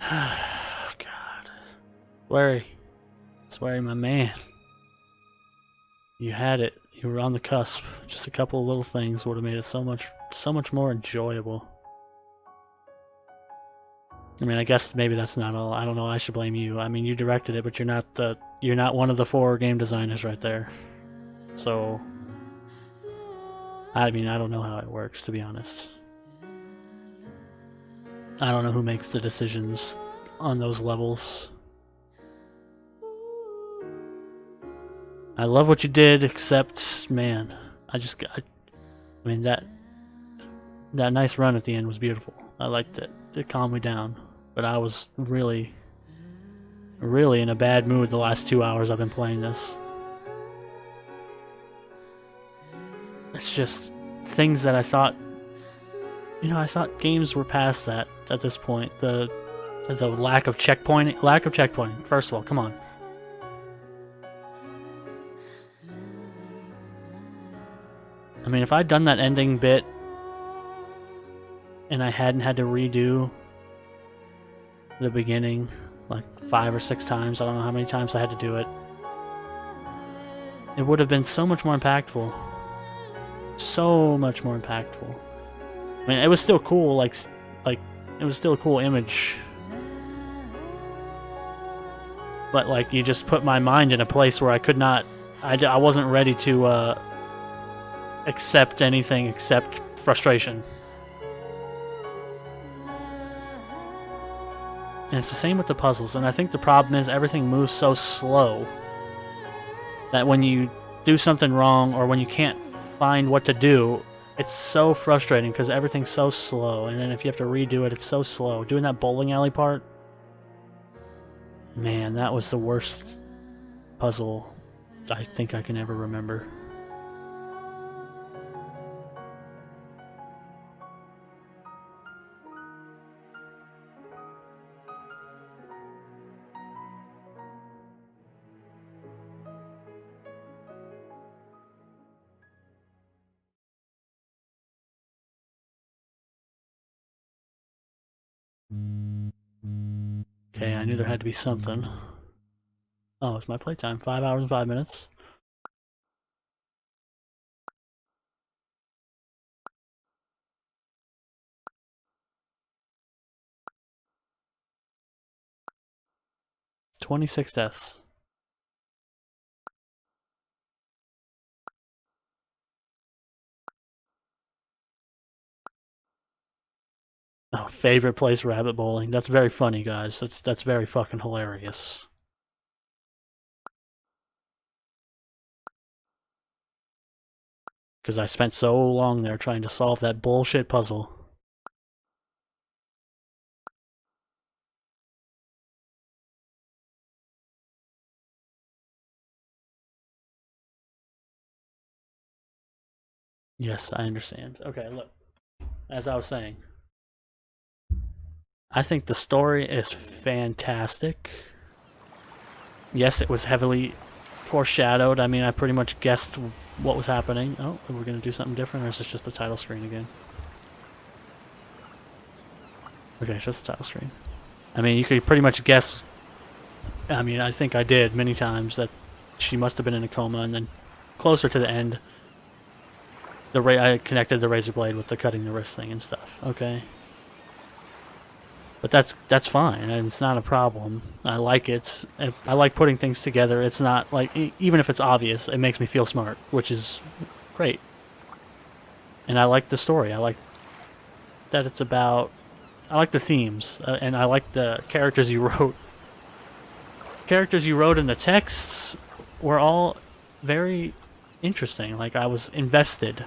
God. Swery, my man. You had it. You were on the cusp. Just a couple of little things would have made it so much more enjoyable. I mean, I guess maybe that's not all. I don't know. I should blame you. I mean, you directed it, but you're not one of the 4 game designers right there. So, I mean, I don't know how it works, to be honest. I don't know who makes the decisions on those levels. I love what you did, except, man, I mean, that nice run at the end was beautiful. I liked it. It calmed me down. But I was really in a bad mood the last 2 hours I've been playing this. It's just things that I thought, I thought games were past that at this point. The lack of checkpointing. First of all, come on. I mean, if I'd done that ending bit and I hadn't had to redo the beginning like 5 or 6 times, I don't know how many times I had to do it, it would have been so much more impactful. So much more impactful. I mean, it was still cool, like it was still a cool image. But like, you just put my mind in a place where I could not, I wasn't ready to accept anything except frustration. And it's the same with the puzzles, and I think the problem is everything moves so slow that when you do something wrong or when you can't find what to do, it's so frustrating because everything's so slow, and then if you have to redo it, it's so slow. Doing that bowling alley part, man, that was the worst puzzle I think I can ever remember. Okay, I knew there had to be something. Oh, it's my playtime. 5 hours and 5 minutes. $26 deaths. Oh, favorite place, rabbit bowling. That's very funny, guys. That's very fucking hilarious. Because I spent so long there trying to solve that bullshit puzzle. Yes, I understand. Okay, look. As I was saying, I think the story is fantastic. Yes, it was heavily foreshadowed. I mean, I pretty much guessed what was happening. Oh, we're going to do something different, or is this just the title screen again? Okay, it's just the title screen. I mean, you could pretty much guess. I mean, I think I did many times that she must have been in a coma, and then closer to the end, I connected the razor blade with the cutting the wrist thing and stuff. Okay. But that's fine, and it's not a problem. I like it. I like putting things together. It's not like, even if it's obvious, it makes me feel smart, which is great. And I like the story. I like that it's about. I like the themes, and I like the characters you wrote. Characters you wrote in the texts were all very interesting. Like, I was invested.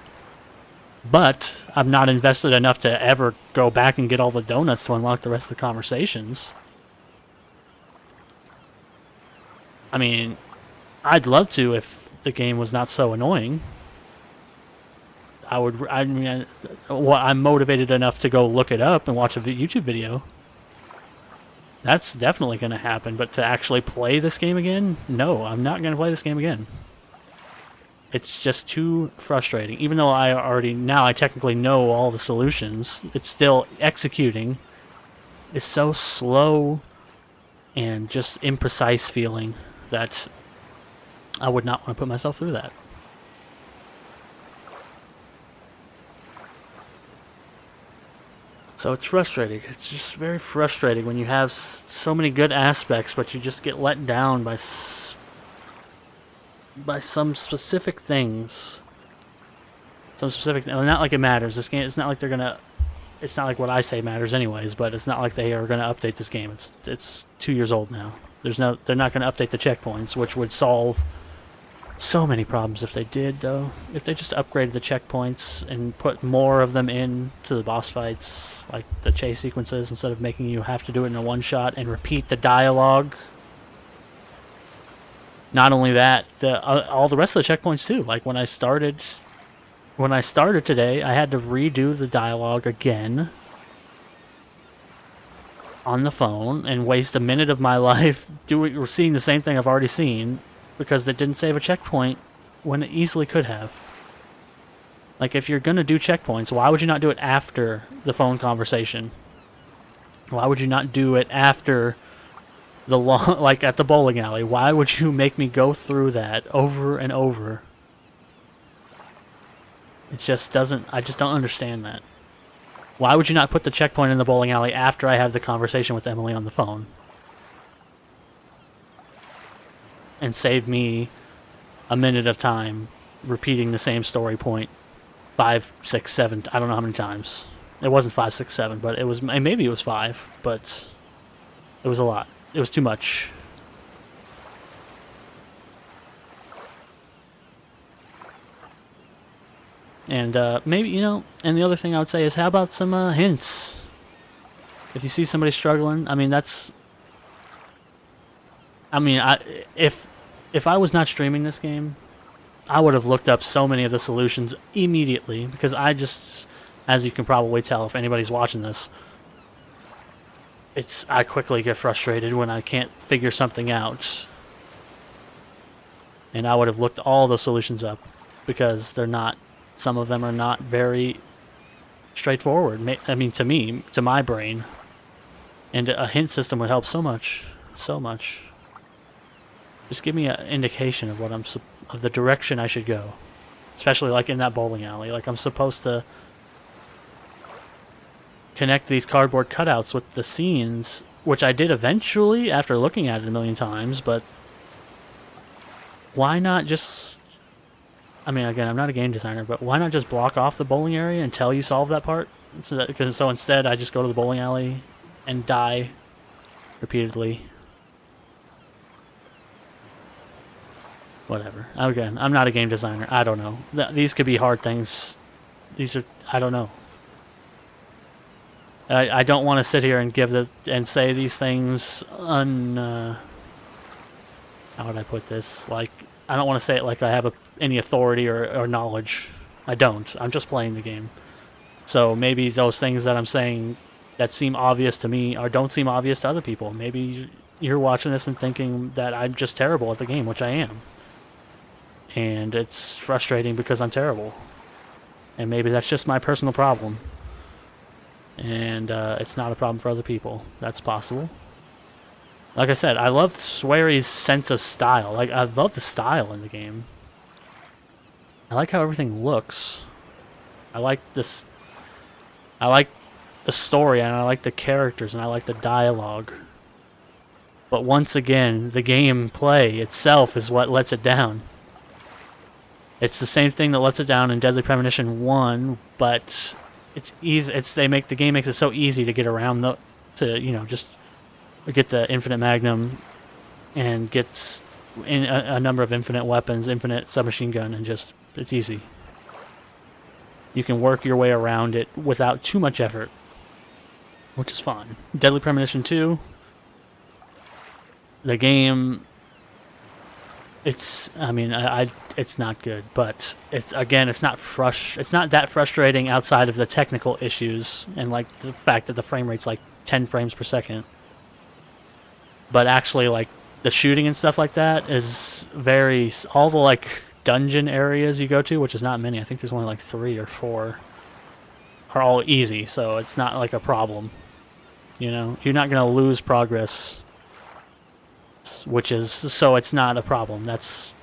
But I'm not invested enough to ever go back and get all the donuts to unlock the rest of the conversations. I mean, I'd love to if the game was not so annoying. I'm motivated enough to go look it up and watch a YouTube video. That's definitely going to happen, but to actually play this game again? No, I'm not going to play this game again. It's just too frustrating. Even though I technically know all the solutions, it's still executing is so slow and just imprecise feeling that I would not want to put myself through that. So it's frustrating. It's just very frustrating when you have so many good aspects, but you just get let down by some specific things. Not like it matters. This game, it's not like they're gonna. It's not like what I say matters anyways. But it's not like they are gonna update this game. It's 2 years old now. They're not gonna update the checkpoints, which would solve so many problems if they did, though. If they just upgraded the checkpoints and put more of them in to the boss fights, like the chase sequences, instead of making you have to do it in a one-shot and repeat the dialogue. Not only that, all the rest of the checkpoints too. Like when I started today, I had to redo the dialogue again on the phone and waste a minute of my life seeing the same thing I've already seen, because they didn't save a checkpoint when it easily could have. Like, if you're gonna do checkpoints, why would you not do it after the phone conversation? Why would you not do it after like at the bowling alley? Why would you make me go through that over and over? It just doesn't, I just don't understand that. Why would you not put the checkpoint in the bowling alley after I have the conversation with Emily on the phone? And save me a minute of time repeating the same story point 5, 6, 7, I don't know how many times. It wasn't 5, 6, 7, but maybe it was 5, but it was a lot. It was too much. And maybe, and the other thing I would say is, how about some hints? If you see somebody struggling, if I was not streaming this game, I would have looked up so many of the solutions immediately, because I just, as you can probably tell if anybody's watching this, I quickly get frustrated when I can't figure something out. And I would have looked all the solutions up, because some of them are not very straightforward. To me, to my brain. And a hint system would help so much. So much. Just give me an indication of of the direction I should go. Especially like in that bowling alley. Like, I'm supposed to connect these cardboard cutouts with the scenes, which I did eventually after looking at it a million times, but why not just... again, I'm not a game designer, but why not just block off the bowling area until you solve that part? So instead, I just go to the bowling alley and die repeatedly. Whatever. Again, I'm not a game designer. I don't know. These could be hard things. I don't know. I don't want to sit here and say these things how would I put this? Like, I don't want to say it like I have any authority or knowledge. I don't. I'm just playing the game. So maybe those things that I'm saying that seem obvious to me or don't seem obvious to other people. Maybe you're watching this and thinking that I'm just terrible at the game, which I am. And it's frustrating because I'm terrible. And maybe that's just my personal problem. And it's not a problem for other people. That's possible. Like I said, I love Swery's sense of style. Like, I love the style in the game. I like how everything looks. I like this. I like the story, and I like the characters, and I like the dialogue. But once again, the gameplay itself is what lets it down. It's the same thing that lets it down in Deadly Premonition 1, but it's easy. The game makes it so easy to get around just get the infinite magnum and get a number of infinite weapons, infinite submachine gun, and it's easy. You can work your way around it without too much effort, which is fun. Deadly Premonition 2, the game, it's not good, but it's not that frustrating outside of the technical issues and like the fact that the frame rate's like 10 frames per second. But actually, like, the shooting and stuff like that is all the like dungeon areas you go to, which is not many, I think there's only like 3 or 4, are all easy, so it's not like a problem. You know, you're not going to lose progress, which is so it's not a problem. It's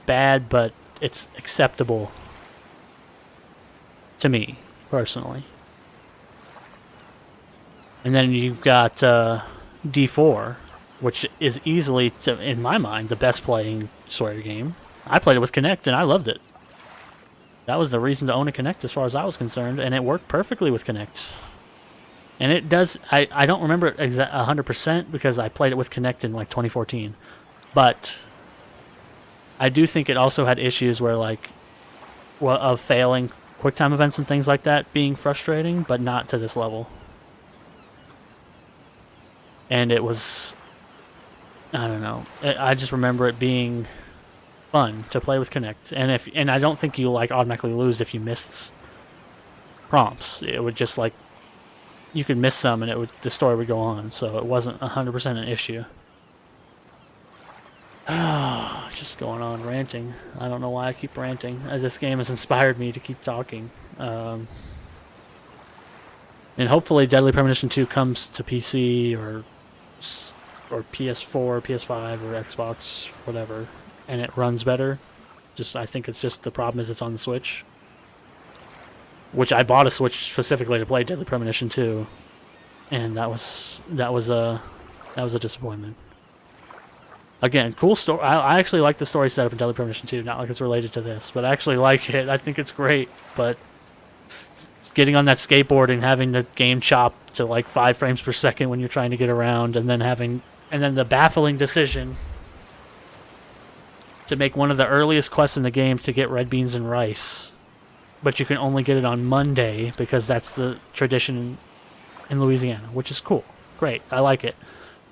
bad, but it's acceptable to me personally. And then you've got D4, which is easily, in my mind, the best playing Sawyer game. I played it with Kinect and I loved it. That was the reason to own a Kinect as far as I was concerned, and it worked perfectly with Kinect. And it does, I don't remember it 100% because I played it with Kinect in like 2014. But I do think it also had issues where of failing QuickTime events and things like that being frustrating, but not to this level. And it was, I don't know, I just remember it being fun to play with Kinect. And I don't think you automatically lose if you missed prompts. It would just you could miss some and the story would go on, so it wasn't 100% an issue. Just going on ranting. I don't know why I keep ranting. This game has inspired me to keep talking. And hopefully Deadly Premonition 2 comes to PC or PS4, PS5, or Xbox, whatever, and it runs better. I think it's just the problem is it's on the Switch. Which I bought a Switch specifically to play Deadly Premonition 2, and that was a disappointment. Again, cool story. I actually like the story setup in Deadly Premonition 2. Not like it's related to this, but I actually like it. I think it's great. But getting on that skateboard and having the game chop to 5 frames per second when you're trying to get around, and then the baffling decision to make one of the earliest quests in the game to get red beans and rice. But you can only get it on Monday because that's the tradition in Louisiana, which is cool. Great, I like it.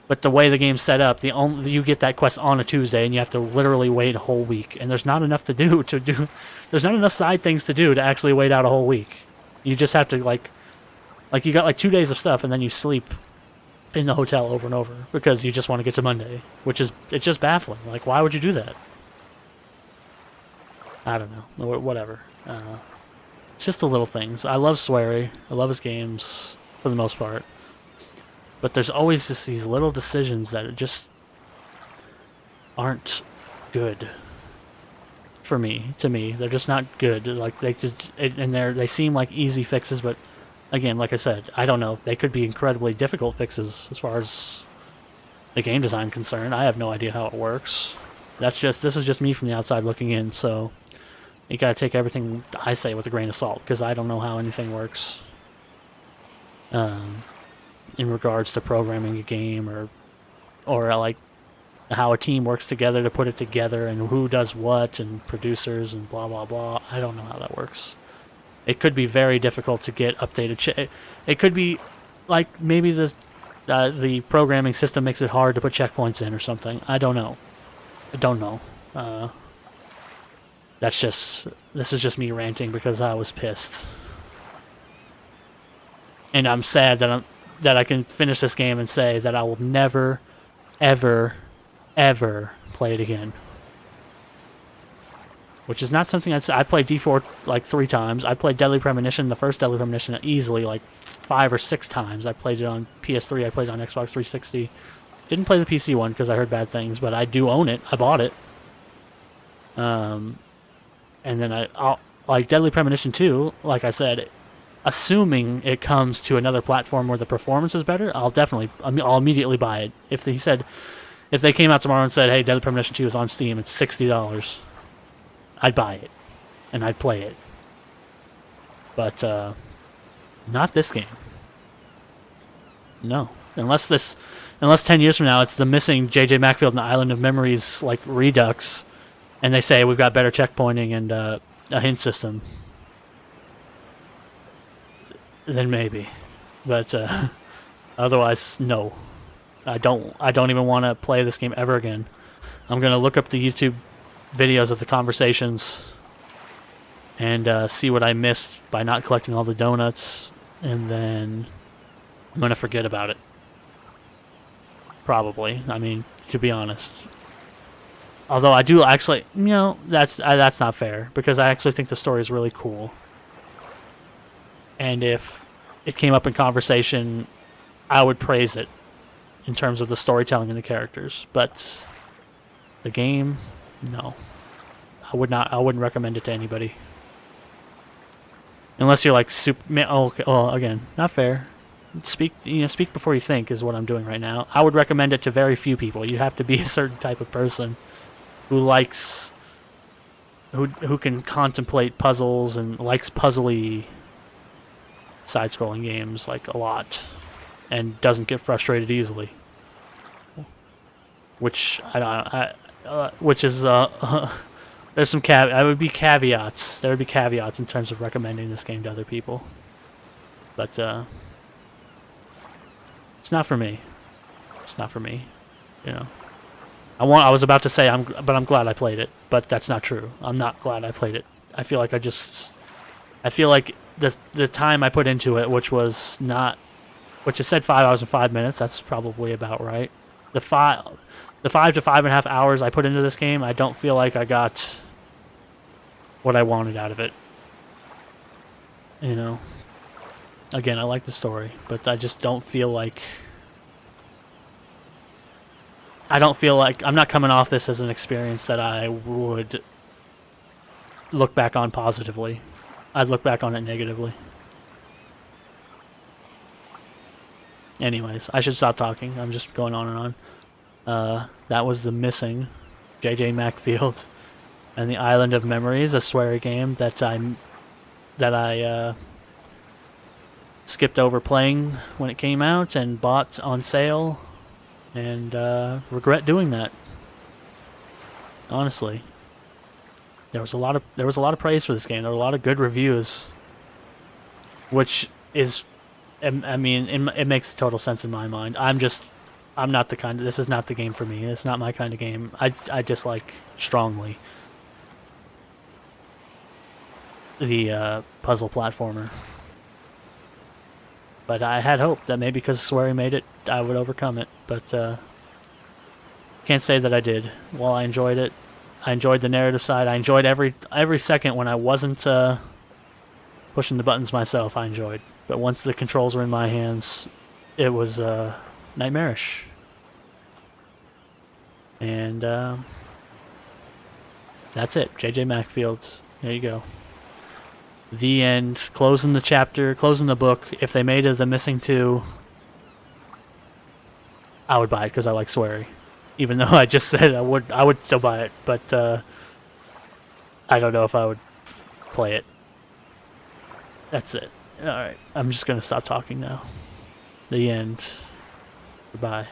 But the way the game's set up, you get that quest on a Tuesday, and you have to literally wait a whole week. And there's not enough to do. There's not enough side things to do to actually wait out a whole week. You just have to you got 2 days of stuff, and then you sleep in the hotel over and over because you just want to get to Monday, it's just baffling. Why would you do that? I don't know. Whatever. It's just the little things. I love Swery. I love his games for the most part. But there's always just these little decisions that just aren't good for me. To me, they're just not good. They seem like easy fixes, but again, like I said, I don't know. They could be incredibly difficult fixes as far as the game design concerned. I have no idea how it works. This is just me from the outside looking in, so you gotta take everything I say with a grain of salt, because I don't know how anything works in regards to programming a game or how a team works together to put it together and who does what and producers and blah blah blah. I don't know how that works. It could be very difficult to get updated. It could be maybe the programming system makes it hard to put checkpoints in or something. I don't know. This is just me ranting because I was pissed. And I'm sad that I can finish this game and say that I will never, ever, ever play it again. Which is not something I played D4 3 times. I played Deadly Premonition, the first Deadly Premonition, easily 5 or 6 times. I played it on PS3, I played it on Xbox 360. Didn't play the PC one because I heard bad things, but I do own it. I bought it. And then I'll Deadly Premonition 2, like I said, assuming it comes to another platform where the performance is better, I'll immediately buy it. If they came out tomorrow and said, hey, Deadly Premonition 2 is on Steam, it's $60, I'd buy it. And I'd play it. But, not this game. No. Unless 10 years from now it's the missing J.J. Macfield and the Island of Memories, Redux, and they say we've got better checkpointing and a hint system, then maybe. But otherwise, no. I don't even want to play this game ever again. I'm going to look up the YouTube videos of the conversations and see what I missed by not collecting all the donuts, and then I'm going to forget about it. Probably. I mean, to be honest. Although I do actually, that's not fair, because I actually think the story is really cool. And if it came up in conversation I would praise it in terms of the storytelling and the characters. But the game, no. I would not. I wouldn't recommend it to anybody. Unless you're like super. Oh, okay. Oh, again, not fair. Speak. Speak before you think is what I'm doing right now. I would recommend it to very few people. You have to be a certain type of person who likes, who can contemplate puzzles and likes puzzly side-scrolling games like a lot, and doesn't get frustrated easily. Which which is there's some I would be caveats. There would be caveats in terms of recommending this game to other people, but it's not for me. It's not for me. You know, I was about to say but I'm glad I played it, but that's not true. I'm not glad I played it. I feel like I feel like the time I put into it, which it said 5 hours and 5 minutes. That's probably about right. The 5 to 5.5 hours I put into this game, I don't feel like I got what I wanted out of it. You know, again, I like the story, but I just don't feel like. I'm not coming off this as an experience that I would look back on positively. I'd look back on it negatively. Anyways, I should stop talking. I'm just going on and on. That was The Missing, J.J. Macfield, and the Island of Memories, a sweary game that I skipped over playing when it came out and bought on sale, and regret doing that. Honestly, there was a lot of praise for this game. There were a lot of good reviews, which is, I mean, it makes total sense in my mind. I'm not the kind of, this is not the game for me. It's not my kind of game. I dislike strongly the puzzle platformer. But I had hope that maybe because Swery made it, I would overcome it. But can't say that I did. While I enjoyed it, I enjoyed the narrative side. I enjoyed every second when I wasn't pushing the buttons myself. I enjoyed. But once the controls were in my hands, it was nightmarish. And that's it. J.J. Macfield. There you go. The end. Closing the chapter. Closing the book. If they made it The Missing 2, I would buy it because I like Swery. Even though I just said I would still buy it. But I don't know if I would play it. That's it. Alright. I'm just going to stop talking now. The end. Goodbye.